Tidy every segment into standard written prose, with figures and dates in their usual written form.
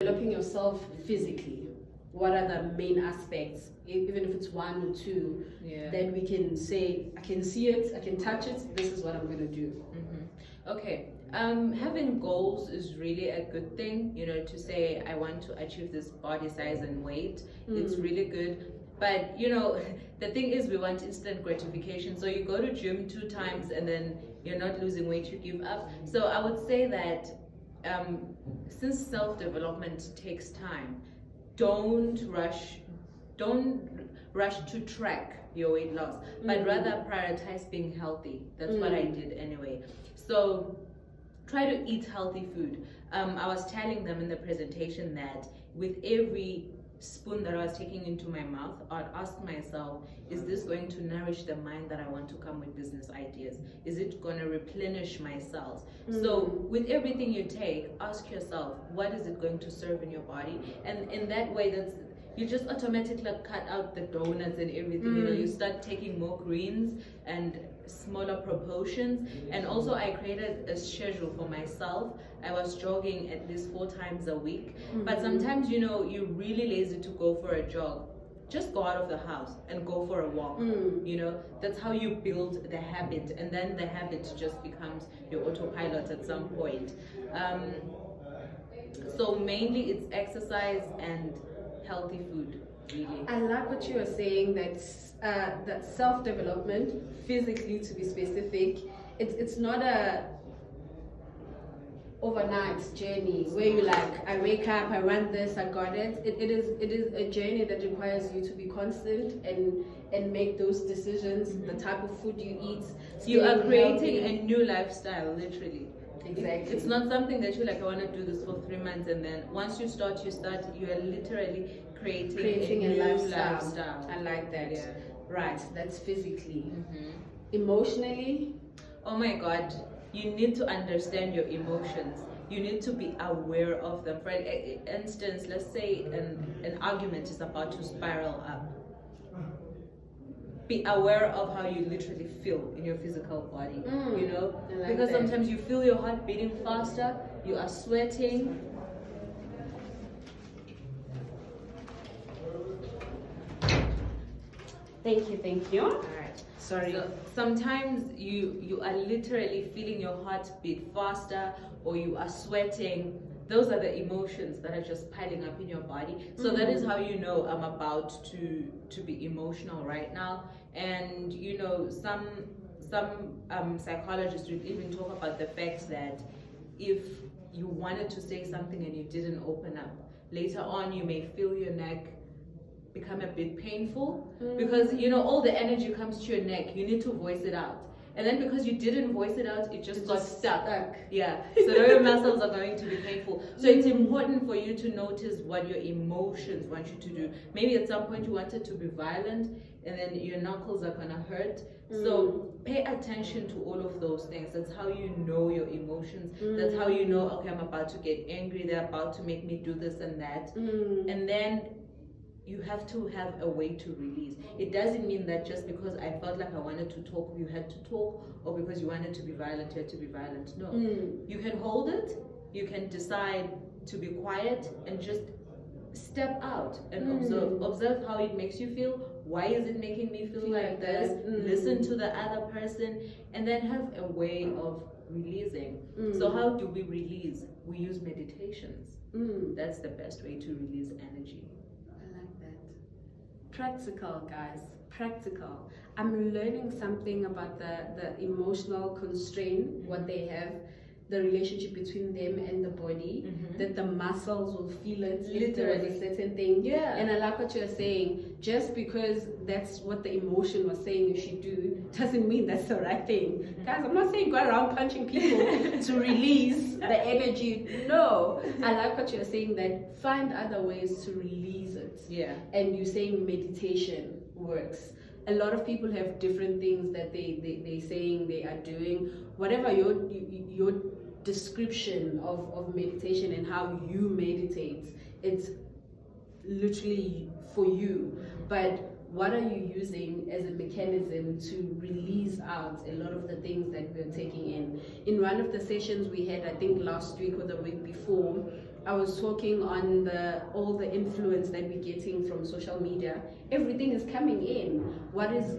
developing yourself physically, what are the main aspects, even if it's one or two, then we can say, I can see it, I can touch it, this is what I'm going to do. Okay. Having goals is really a good thing, to say I want to achieve this body size and weight. It's really good. But the thing is, we want instant gratification. So you go to gym 2 times and then you're not losing weight, you give up. So I would say that since self-development takes time, don't rush to track your weight loss, but rather prioritize being healthy. That's what I did anyway. So try to eat healthy food. I was telling them in the presentation that with every spoon that I was taking into my mouth, I'd ask myself, is this going to nourish the mind that I want to come with business ideas? Is it going to replenish my cells? So with everything you take, ask yourself, what is it going to serve in your body? And in that way, you just automatically cut out the donuts and everything. You start taking more greens and smaller proportions. And also I created a schedule for myself. I was jogging at least 4 times a week. But sometimes, you're really lazy to go for a jog. Just go out of the house and go for a walk. That's how you build the habit, and then the habit just becomes your autopilot at some point. So mainly it's exercise and healthy food, really. I like what you are saying, that self-development, physically to be specific, it's not a overnight journey where you like, I wake up, I want this, I got it. It is a journey that requires you to be constant and make those decisions, the type of food you eat. You are creating a new lifestyle, literally. Exactly. It's not something that you're like, I want to do this for 3 months, and then once you start, you are literally creating a new lifestyle. I like that. Yeah. Right, that's physically. Emotionally? Oh my God, you need to understand your emotions. You need to be aware of them. For instance, let's say an argument is about to spiral up. Be aware of how you literally feel in your physical body, like because that. sometimes you feel your heart beating faster, you are sweating. Thank you. All right. Sorry. So sometimes you are literally feeling your heart beat faster, or you are sweating. Those are the emotions that are just piling up in your body. So that is how you know I'm about to be emotional right now. And some psychologists would even talk about the fact that if you wanted to say something and you didn't open up, later on you may feel your neck become a bit painful, because all the energy comes to your neck. You need to voice it out. And then because you didn't voice it out, it just got stuck. Yeah. So your muscles are going to be painful. So it's important for you to notice what your emotions want you to do. Maybe at some point you wanted to be violent, and then your knuckles are gonna hurt. So pay attention to all of those things. That's how you know your emotions. That's how you know, okay, I'm about to get angry. They're about to make me do this and that. And then you have to have a way to release. It doesn't mean that just because I felt like I wanted to talk, you had to talk, or because you wanted to be violent, you had to be violent. No. You can hold it, you can decide to be quiet and just step out and observe. Observe how it makes you feel. Why is it making me feel like this? Listen to the other person, and then have a way of releasing. So how do we release? We use meditations. That's the best way to release energy. Practical, guys, practical. I'm learning something about the emotional constraint, what they have, the relationship between them and the body, that the muscles will feel it if there is a certain thing. Yeah. And I like what you're saying. Just because that's what the emotion was saying you should do doesn't mean that's the right thing. Guys, I'm not saying go around punching people to release the energy. No. I like what you're saying, that find other ways to release it. Yeah. And you're saying meditation works. A lot of people have different things that they saying they are doing. Whatever your description of meditation and how you meditate, it's literally for you. But what are you using as a mechanism to release out a lot of the things that we're taking in? In one of the sessions we had, I think last week or the week before, I was talking on all the influence that we're getting from social media. Everything is coming in. What is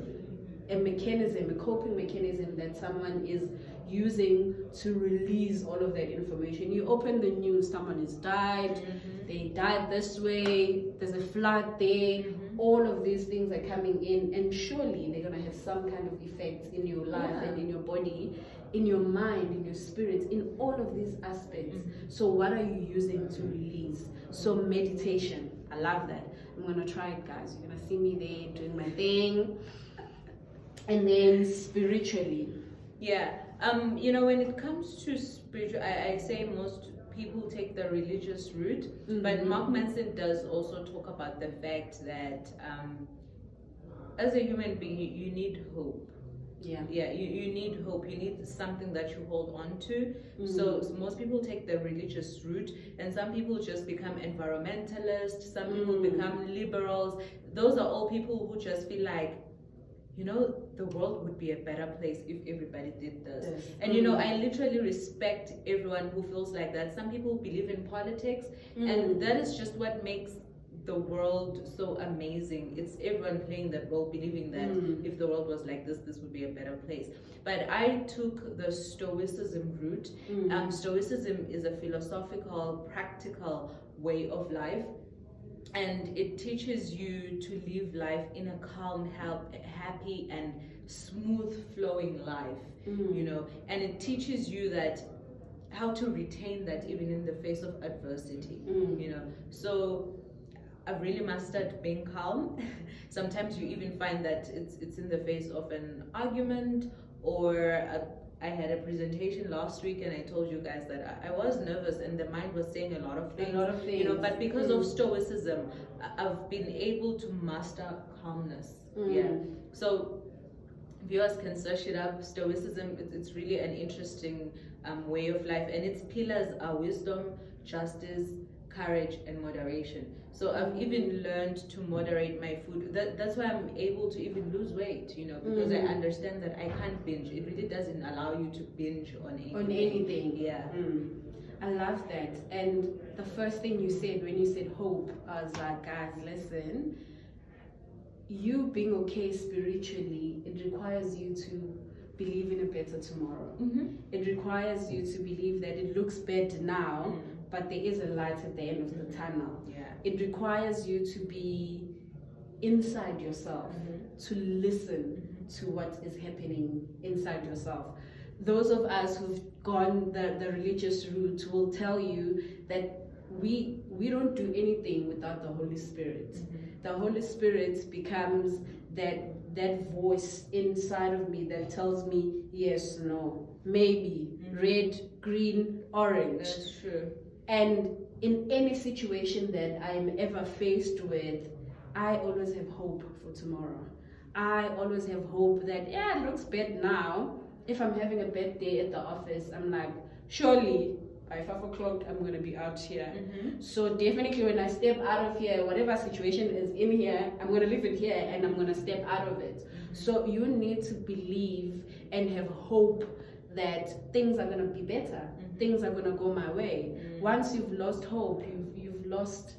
a mechanism, a coping mechanism that someone is using to release all of that information? You open the news, someone has died, they died this way, there's a flood there, all of these things are coming in, and surely they're going to have some kind of effect in your life and in your body, in your mind, in your spirit, in all of these aspects. So what are you using to release? So meditation, I love that. I'm going to try it, guys. You're going to see me there doing my thing. And then spiritually. Yeah. When it comes to spiritual, I say most people take the religious route, but Mark Manson does also talk about the fact that as a human being, you need hope. You need hope. You need something that you hold on to. So most people take the religious route, and some people just become environmentalists, some people become liberals. Those are all people who just feel like, the world would be a better place if everybody did this. Yes. And I literally respect everyone who feels like that. Some people believe in politics, and that is just what makes the world so amazing. It's everyone playing that role, believing that if the world was like this would be a better place. But I took the Stoicism route. Stoicism is a philosophical, practical way of life. And it teaches you to live life in a calm, happy, and smooth flowing life, and it teaches you that how to retain that even in the face of adversity, So I've really mastered being calm. Sometimes you even find that it's in the face of an argument or I had a presentation last week, and I told you guys that I was nervous and the mind was saying a lot of things. But because of Stoicism, I've been able to master calmness. So viewers can search it up. Stoicism, it's really an interesting way of life, and its pillars are wisdom, justice, courage, and moderation. So I've even learned to moderate my food. That's why I'm able to even lose weight, because I understand that I can't binge. It really doesn't allow you to binge on anything. Yeah. I love that. And the first thing you said when you said hope, I was like, guys, listen, you being okay spiritually, it requires you to believe in a better tomorrow. It requires you to believe that it looks bad now, but there is a light at the end of the tunnel. It requires you to be inside yourself, to listen to what is happening inside yourself. Those of us who've gone the religious route will tell you that we don't do anything without the Holy Spirit. The Holy Spirit becomes that voice inside of me that tells me yes, no, maybe, red, green, orange. That's true. And in any situation that I'm ever faced with, I always have hope for tomorrow. I always have hope that, it looks bad now. If I'm having a bad day at the office, I'm like, surely by 5 o'clock, I'm going to be out here. So definitely when I step out of here, whatever situation is in here, I'm going to leave it here and I'm going to step out of it. So you need to believe and have hope that things are going to be better. Things are going to go my way. Once you've lost hope, you've lost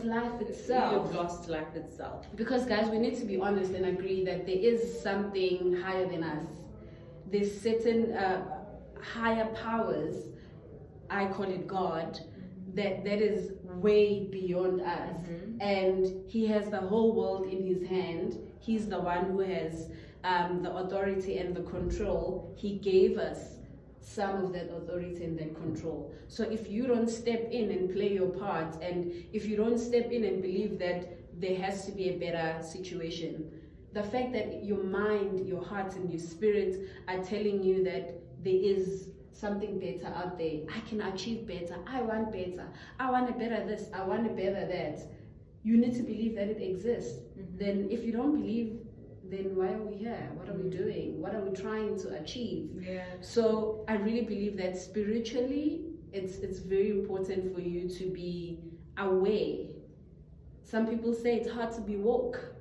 life itself. You've lost life itself. Because guys, we need to be honest and agree that there is something higher than us. There's certain higher powers, I call it God, that is way beyond us. And he has the whole world in his hand. He's the one who has the authority and the control. He gave us some of that authority and that control. So if you don't step in and play your part, and if you don't step in and believe that there has to be a better situation, the fact that your mind, your heart, and your spirit are telling you that there is something better out there, I can achieve better, I want better, I want a better this, I want a better that, you need to believe that it exists. Then if you don't believe, then why are we here? What are we doing? What are we trying to achieve? So I really believe that spiritually, it's very important for you to be aware. Some people say it's hard to be woke.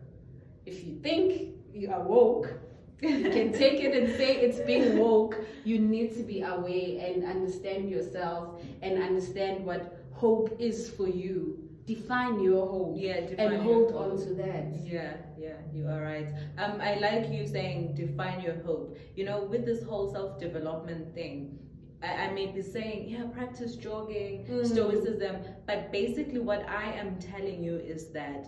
If you think you are woke, you can take it and say it's being woke. You need to be aware and understand yourself and understand what hope is for you. Define your hope, and hold on to that. Yeah, you are right. I like you saying define your hope. You know, with this whole self-development thing, I may be saying, yeah, practice jogging, stoicism, but basically what I am telling you is that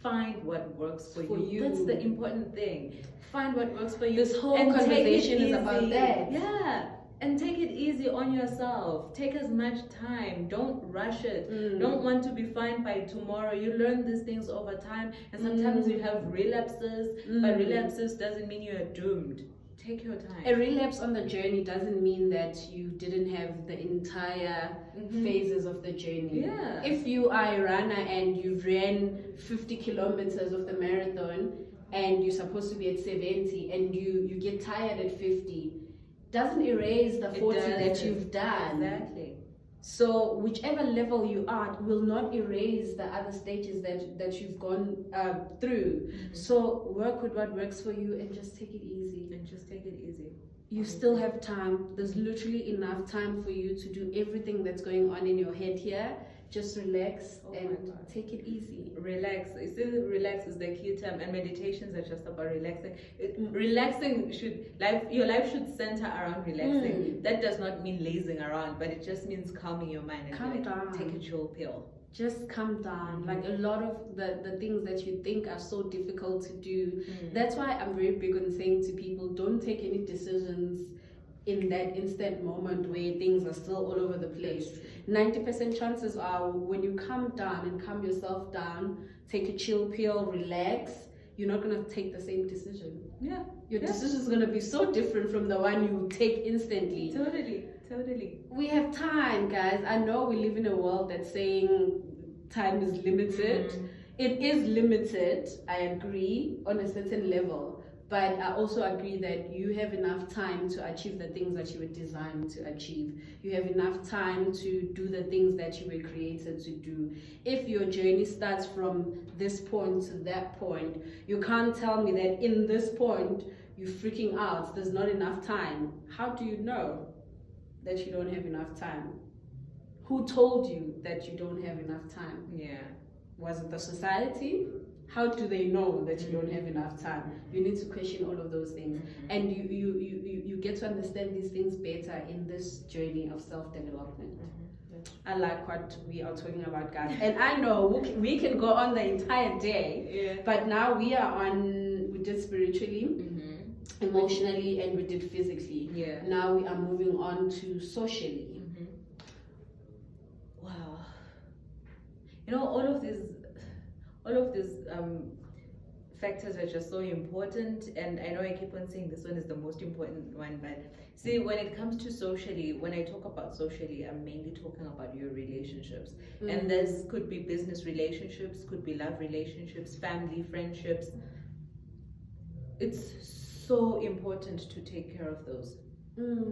find what works for you. That's the important thing. Find what works for you. This whole conversation is about that. Yeah. And take it easy on yourself. Take as much time. Don't rush it. Don't want to be fine by tomorrow. You learn these things over time, and sometimes you have relapses, but relapses doesn't mean you're doomed. Take your time. A relapse on the journey doesn't mean that you didn't have the entire phases of the journey. Yeah. If you are a runner and you ran 50 kilometers of the marathon and you're supposed to be at 70 and you get tired at 50, doesn't erase the 40 that you've done. Exactly. So whichever level you are will not erase the other stages that you've gone through. So work with what works for you and just take it easy. You still have time. There's literally enough time for you to do everything that's going on in your head here. Just relax and take it easy. Relax. Relax is the key term, and meditations are just about relaxing. Relaxing your life should center around relaxing. That does not mean lazing around, but it just means calming your mind and calm down. Take a chill pill. Just calm down. Like a lot of the things that you think are so difficult to do. That's why I'm very big on saying to people, don't take any decisions in that instant moment where things are still all over the place. 90% chances are when you calm down and calm yourself down, take a chill pill, relax, you're not going to take the same decision. Your decision is going to be so different from the one you take instantly. Totally. We have time, guys. I know we live in a world that's saying time is limited. It is limited, I agree, on a certain level. But I also agree that you have enough time to achieve the things that you were designed to achieve. You have enough time to do the things that you were created to do. If your journey starts from this point to that point, you can't tell me that in this point you're freaking out, there's not enough time. How do you know that you don't have enough time? Who told you that you don't have enough time? Was it the society? How do they know that you don't have enough time? You need to question all of those things. And you get to understand these things better in this journey of self-development. I like what we are talking about, guys. And I know we can go on the entire day, but now we did spiritually, emotionally, and we did physically. Now we are moving on to socially. Wow. You know, all of these factors are just so important, and I know I keep on saying this one is the most important one, but see, when it comes to socially, when I talk about socially, I'm mainly talking about your relationships. And this could be business relationships, could be love relationships, family, friendships. It's so important to take care of those.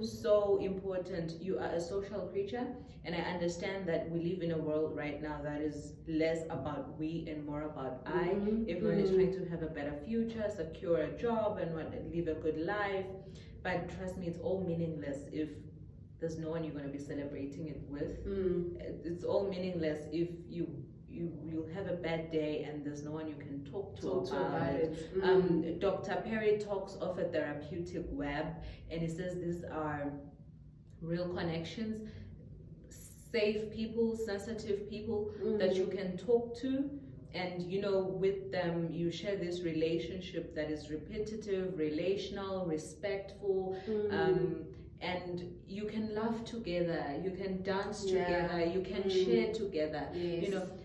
So important. You are a social creature, and I understand that we live in a world right now that is less about we and more about I. Everyone is trying to have a better future, secure a job, and live a good life. But trust me, it's all meaningless if there's no one you're going to be celebrating it with. It's all meaningless if you'll have a bad day and there's no one you can talk to about it. Dr. Perry talks of a therapeutic web, and he says these are real connections, safe people, sensitive people that you can talk to, and with them you share this relationship that is repetitive, relational, respectful, and you can laugh together, you can dance together, you can share together.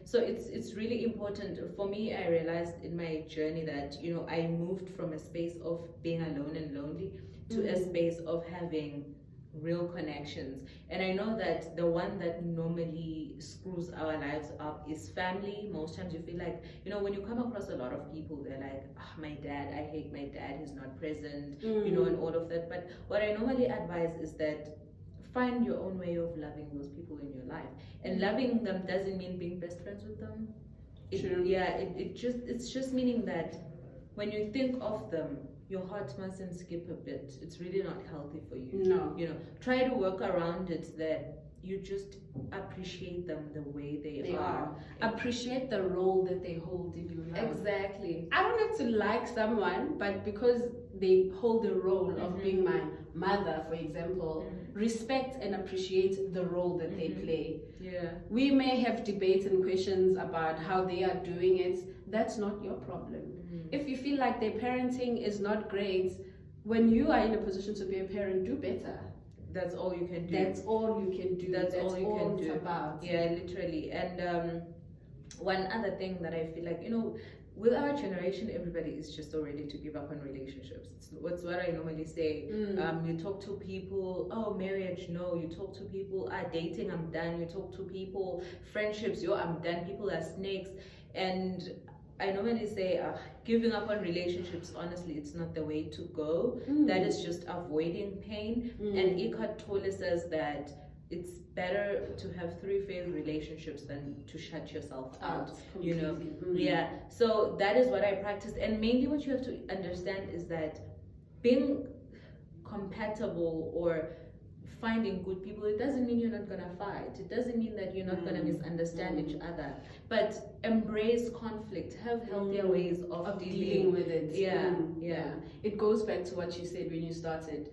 So it's really important. For me, I realized in my journey that I moved from a space of being alone and lonely to a space of having real connections. And I know that the one that normally screws our lives up is family. Most times you feel like, when you come across a lot of people, they're like, my dad, I hate my dad, he's not present, and all of that. But what I normally advise is that find your own way of loving those people in your life. And loving them doesn't mean being best friends with them. It's just meaning that when you think of them, your heart mustn't skip a bit. It's really not healthy for you. No. You know, try to work around it that you just appreciate them the way they are. Appreciate the role that they hold in your life. Exactly. I don't have to like someone, but because they hold the role of being my mother, for example, respect and appreciate the role that they play. Yeah. We may have debates and questions about how they are doing it. That's not your problem. If you feel like their parenting is not great, when you are in a position to be a parent, do better. That's all you can do. That's all you can do. That's all you can do. It's about. Yeah, literally. And one other thing that I feel like, you know, with our generation, everybody is just so ready to give up on relationships. It's what I normally say. You talk to people, oh, marriage, no. You talk to people, dating, I'm done. You talk to people, friendships, I'm done. People are snakes. And I normally say, giving up on relationships, honestly, it's not the way to go. That is just avoiding pain. And Eckhart Tolle says that it's better to have 3 failed relationships than to shut yourself out. You know, yeah. So that is what I practiced. And mainly what you have to understand is that being compatible or finding good people, it doesn't mean you're not gonna fight. It doesn't mean that you're not gonna misunderstand each other. But embrace conflict. Have healthier ways of dealing with it. Yeah. It goes back to what you said when you started.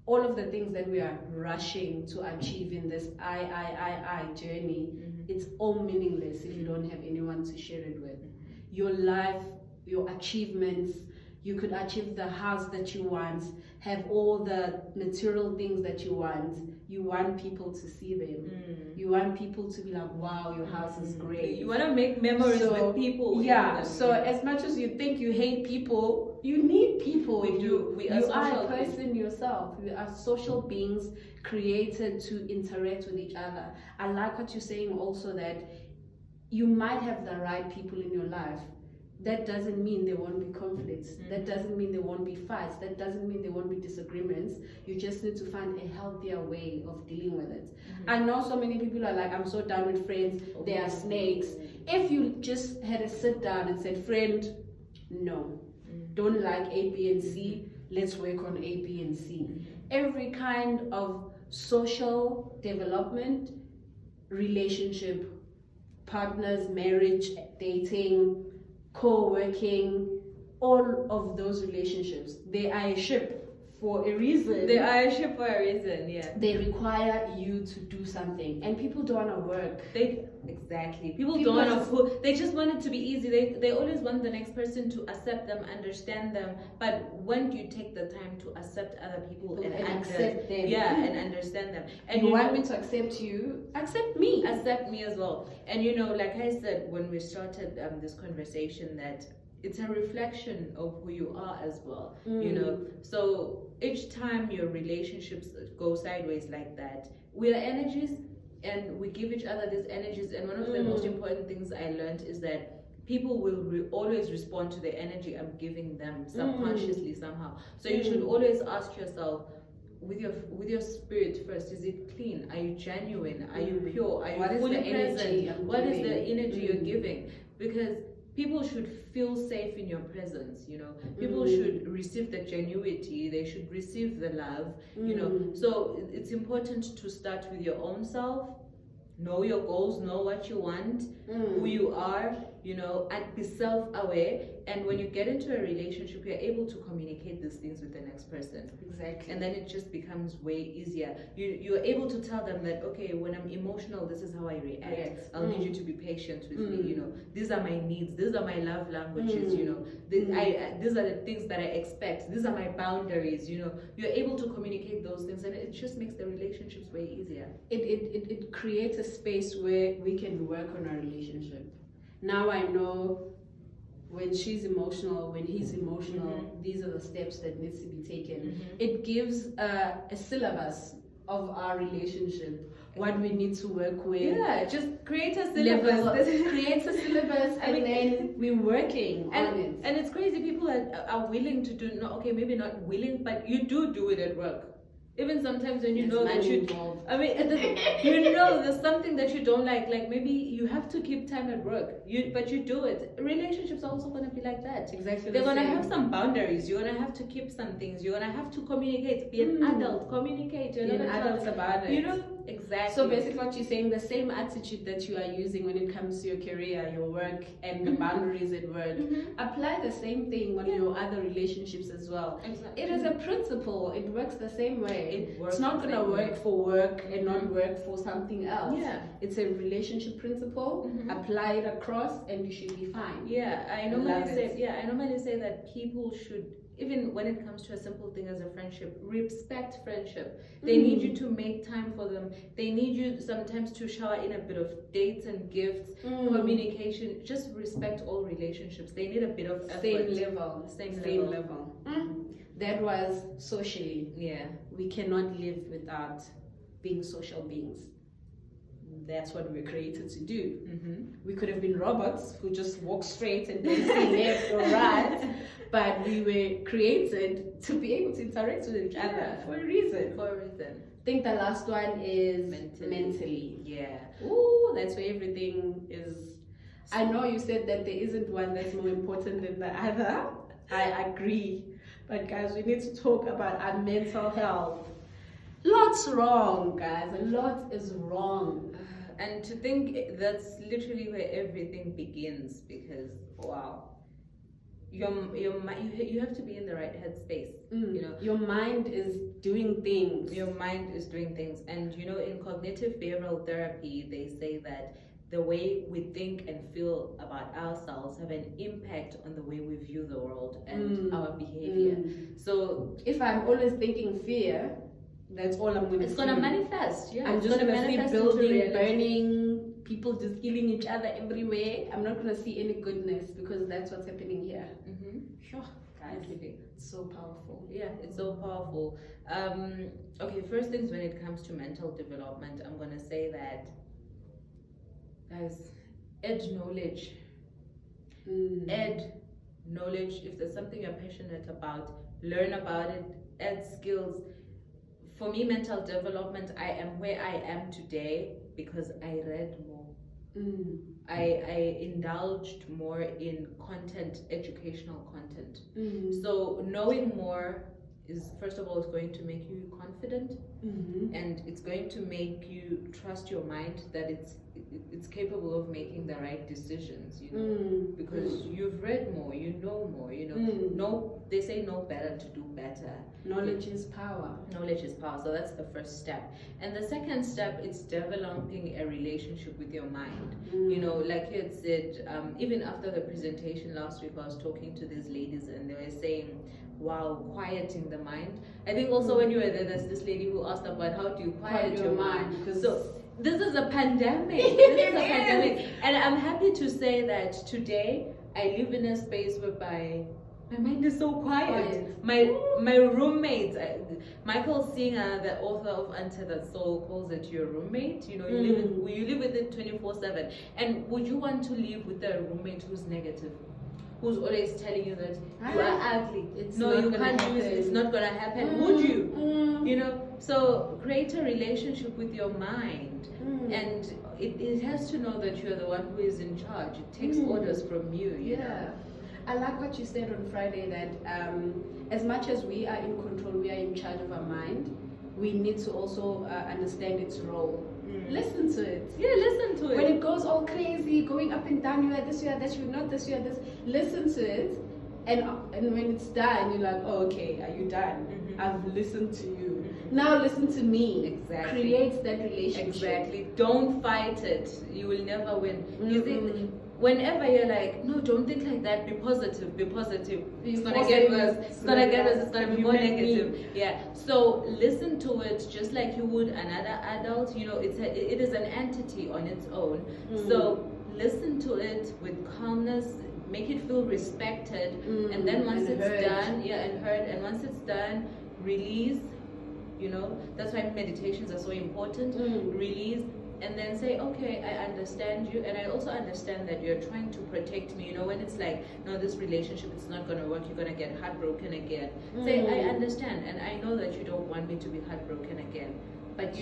All of the things that we are rushing to achieve in this I journey, it's all meaningless if you don't have anyone to share it with. Your life, your achievements, you could achieve the house that you want, have all the material things that you want. You want people to see them. You want people to be like, wow, your house is great. You want to make memories with people. Yeah, so as much as you think you hate people, you need people. We are you are a beings. person yourself. We are social beings created to interact with each other. I like what you're saying also, that you might have the right people in your life. That doesn't mean there won't be conflicts. That doesn't mean there won't be fights. That doesn't mean there won't be disagreements. You just need to find a healthier way of dealing with it. I know so many people are like, I'm so done with friends. They are snakes. If you just had a sit down and said, friend, no, don't like A, B, and C. Let's work on A, B, and C. Every kind of social development, relationship, partners, marriage, dating, co-working, all of those relationships, they are a ship for a reason. They are a ship for a reason, yeah. They require you to do something, and people don't want to work. Exactly. People don't want to put. They just want it to be easy. They always want the next person to accept them, understand them. But when do you take the time to accept other people and accept them? Yeah, and understand them. And you want me to accept you? Accept me. Accept me as well. And you know, like I said when we started this conversation, that it's a reflection of who you are as well. You know, so each time your relationships go sideways like that, we are energies. And we give each other these energies, and one of the most important things I learned is that people will always respond to the energy I'm giving them subconsciously somehow. So you should always ask yourself, with your spirit first, is it clean? Are you genuine? Are you pure? Are you fully present? What is the energy you're giving? Because people should feel safe in your presence, you know. People should receive the genuinity, they should receive the love, you know. So it's important to start with your own self, know your goals, know what you want, who you are, you know, and be self-aware. And when you get into a relationship, you're able to communicate these things with the next person. Exactly. And then it just becomes way easier. You're able to tell them that, okay, when I'm emotional, this is how I react. Yes. I'll need you to be patient with me, you know. These are my needs. These are my love languages, you know. These are the things that I expect. These are my boundaries, you know. You're able to communicate those things, and it just makes the relationships way easier. It creates a space where we can work on our relationship. Now I know when she's emotional, when he's emotional, these are the steps that needs to be taken. It gives a syllabus of our relationship, what we need to work with. Yeah, just create a syllabus. Create a syllabus, and then we're working on it. And it's crazy, people are willing to do, okay, maybe not willing, but you do it at work. Even sometimes when you There's know that money you, involved. I mean, you know, there's something that you don't like maybe you have to keep time at work, but you do it. Relationships are also gonna be like that. Exactly. They're gonna same. have some boundaries. You're gonna have to keep some things. You're gonna have to communicate. Be an adult. Communicate. You're Be not an a adult child. about it. You know exactly. So basically, what you're saying, the same attitude that you are using when it comes to your career, your work, and the boundaries at work, apply the same thing on your other relationships as well. Exactly. It is a principle. It works the same way. It works It's not the gonna same work way. for work and not work for something else. Yeah. It's a relationship principle. Apply it across, and you should be fine. Yeah, I love normally say. it. Yeah, I normally say that people should, even when it comes to a simple thing as a friendship, respect friendship. They need you to make time for them. They need you sometimes to shower in a bit of dates and gifts, communication. Just respect all relationships. They need a bit of effort. Same level. Same level. That was socially. Yeah. We cannot live without being social beings. That's what we're created to do. We could have been robots who just walk straight and don't see left or right, but we were created to be able to interact with each other for a reason. For a reason. I think the last one is mentally. Yeah. Ooh, that's where everything is. I know you said that there isn't one that's more important than the other. I agree. But guys, we need to talk about our mental health. Lots wrong, guys. A lot is wrong. And to think that's literally where everything begins, because wow, you have to be in the right headspace. You know, your mind is doing things. Your mind is doing things, and you know, in cognitive behavioral therapy, they say that the way we think and feel about ourselves have an impact on the way we view the world and our behavior. So if I'm always thinking fear, that's all I'm going to it's see. going to manifest. Yeah, I'm it's just gonna going to see manifest building, into reality. burning, people just killing each other everywhere. I'm not going to see any goodness because that's what's happening here. Sure, guys, it's so powerful. Yeah, it's so powerful. Okay, first things when it comes to mental development, I'm going to say that, guys, add knowledge. Add knowledge. If there's something you're passionate about, learn about it, add skills. For me, mental development, I am where I am today because I read more. I indulged more in content, educational content. So knowing more is, first of all, it's going to make you confident, and it's going to make you trust your mind that it's capable of making the right decisions, you know, because you've read more, you know more, you know. They say know better to do better. Knowledge is power. Knowledge is power. So that's the first step. And the second step is developing a relationship with your mind. You know, like you had said, even after the presentation last week, I was talking to these ladies and they were saying, wow, quieting the mind. I think also when you were there, there's this lady who asked about how do you quiet your mind. So this is a pandemic. This is a pandemic. And I'm happy to say that today I live in a space whereby my mind is so quiet. My roommates, Michael Singer, the author of Untethered Soul, calls it your roommate. You know, you live with it 24/7. And would you want to live with a roommate who's negative? Who's always telling you that you are ugly? You can't do it. It's not gonna happen. Would you? You know. So create a relationship with your mind, and it has to know that you are the one who is in charge. It takes orders from you. You know? I like what you said on Friday that as much as we are in control, we are in charge of our mind. We need to also understand its role. Listen to it. Yeah, listen to it. When it goes all crazy, going up and down, you are this, you are that, you're not this, you are this. Listen to it, and when it's done, you're like, oh, okay, are you done? I've listened to you. Now listen to me. Exactly. Create that relationship. Exactly. Don't fight it. You will never win. You think whenever you're like, no, don't think like that. Be positive. Be positive. It's gonna get worse. It's gonna get worse. It's gonna be more negative. Yeah. So listen to it just like you would another adult. You know, it is an entity on its own. So listen to it with calmness. Make it feel respected, and then once it's done, and heard, and once it's done, release. You know, that's why meditations are so important. Release, and then say, okay, I understand you, and I also understand that you're trying to protect me. When it's like, no, this relationship is not going to work, you're going to get heartbroken again. Say, I understand, and I know that you don't want me to be heartbroken again. But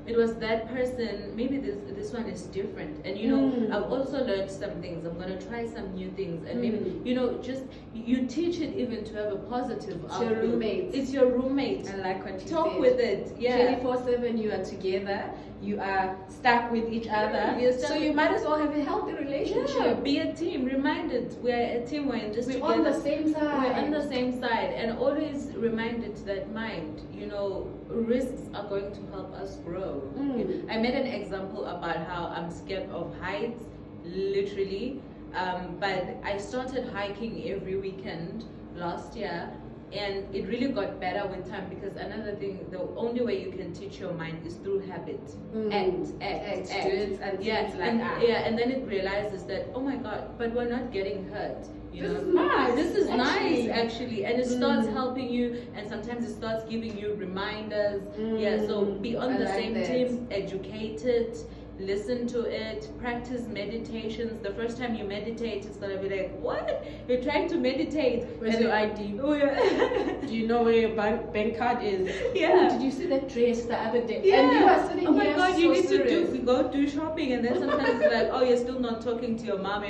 it was that person, maybe this one is different. And I've also learned some things. I'm gonna try some new things. And maybe, just you teach it even to have a positive outlook. Your roommate. It's your roommate. I like what you Talk said. with it. Yeah. 24/7 you are together, you are stuck with each other. So you might as well have a healthy relationship. Yeah, be a team. Reminded we're a team, we're in this We're together. on the same side. We're on the same side. And always reminded that mind, risks are going to help us grow. I made an example about how I'm scared of heights, literally. But I started hiking every weekend last year, and it really got better with time, because another thing, the only way you can teach your mind is through habit. Act. Do it until it's like and then it realizes that, oh my God, but we're not getting hurt. This is nice. This is actually. nice, actually, and it starts helping you, and sometimes it starts giving you reminders. So be on the same team, educate it, listen to it, practice meditations. The first time you meditate, it's gonna be like, what? You're trying to meditate. Where's your ID? Oh, yeah. Do you know where your bank card is? Yeah. Oh, did you see that dress the other day? Yeah. And you are sitting oh my here God, so you need serious. to go do shopping, and then sometimes it's like, oh, you're still not talking to your mom.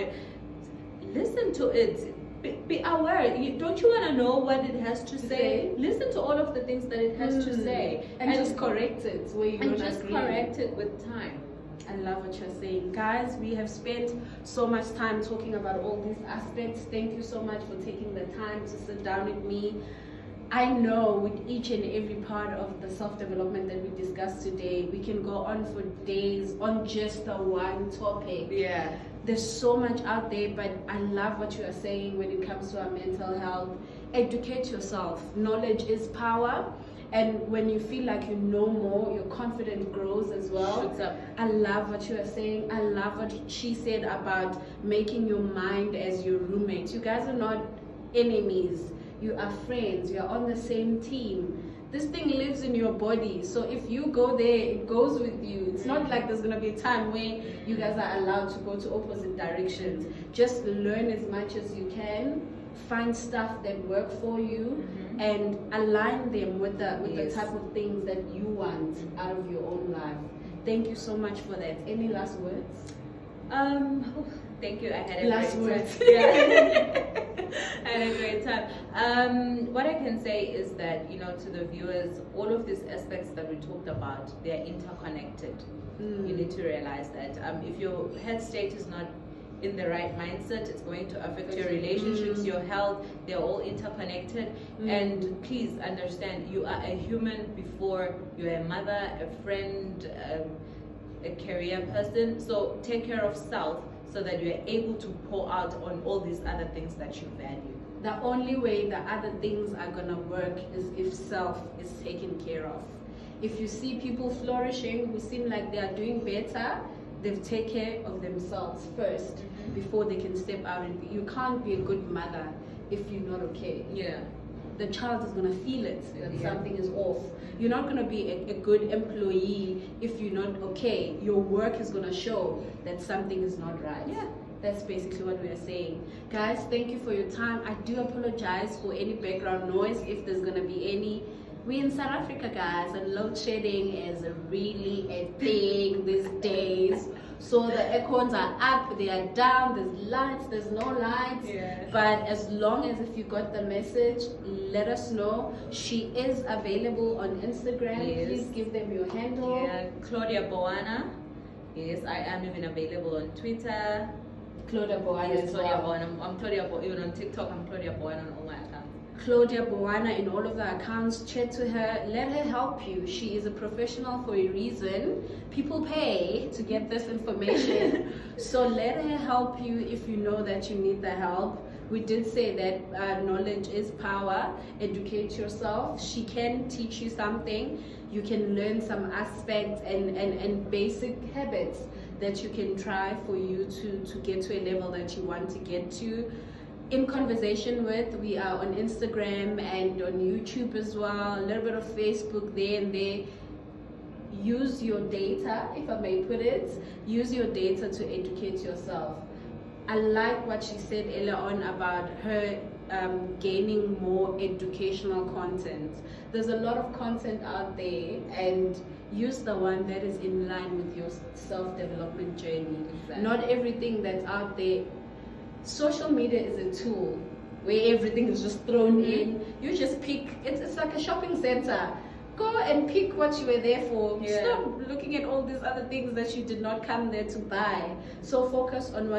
Listen to it. Be aware. Don't you want to know what it has to say? Listen to all of the things that it has to say, and just correct it where you don't just agree. correct it with time. I love what you're saying. Guys, we have spent so much time talking about all these aspects. Thank you so much for taking the time to sit down with me. I know with each and every part of the self-development that we discussed today, we can go on for days on just the one topic. Yeah. There's so much out there, but I love what you are saying when it comes to our mental health. Educate yourself. Knowledge is power. And when you feel like you know more, your confidence grows as well. Shoots up. I love what you are saying. I love what she said about making your mind as your roommate. You guys are not enemies. You are friends. You are on the same team. This thing lives in your body. So if you go there, it goes with you. It's not like there's going to be a time where you guys are allowed to go to opposite directions. Just learn as much as you can. Find stuff that work for you and align them with the type of things that you want out of your own life. Thank you so much for that. Any last words? Thank you. I had a Last great words. time. Yeah. I had a great time. What I can say is that, to the viewers, all of these aspects that we talked about, they are interconnected. You need to realize that if your health state is not in the right mindset, it's going to affect your relationships, your health. They're all interconnected. And please understand, you are a human before you're a mother, a friend, a career person. So take care of self so that you're able to pour out on all these other things that you value. The only way the other things are going to work is if self is taken care of. If you see people flourishing who seem like they are doing better, they've taken care of themselves first before they can step out. And you can't be a good mother if you're not okay. Yeah. The child is going to feel it that something is off. You're not going to be a good employee if you're not okay. Your work is going to show that something is not right. Yeah. That's basically what we are saying. Guys, thank you for your time. I do apologize for any background noise if there's going to be any. We're in South Africa, guys, and load shedding is really a thing these days. So the aircons are up, they are down, there's lights, there's no lights. Yeah. But as long as if you got the message, let us know. She is available on Instagram. Yes. Please give them your handle. Yeah, Claudia Boana. Yes, I am even available on Twitter. Claudia Boana Yes, as Claudia well. Boana. I'm Claudia Boana. Even on TikTok, I'm Claudia Boana on all my accounts. Claudia Boana in all of the accounts. Chat to her, let her help you. She is a professional for a reason. People pay to get this information. So let her help you if you know that you need the help. We did say that knowledge is power. Educate yourself. She can teach you something. You can learn some aspects and basic habits that you can try for you to get to a level that you want to get to. In conversation with, we are on Instagram and on YouTube as well, a little bit of Facebook there and there. use your data, if I may put it, use your data to educate yourself. I like what she said earlier on about her gaining more educational content. There's a lot of content out there, and use the one that is in line with your self-development journey. Exactly. Not everything that's out there. Social media is a tool where everything is just thrown in. You just pick, it's like a shopping center. Go and pick what you were there for. Yeah. Stop looking at all these other things that you did not come there to buy. So focus on what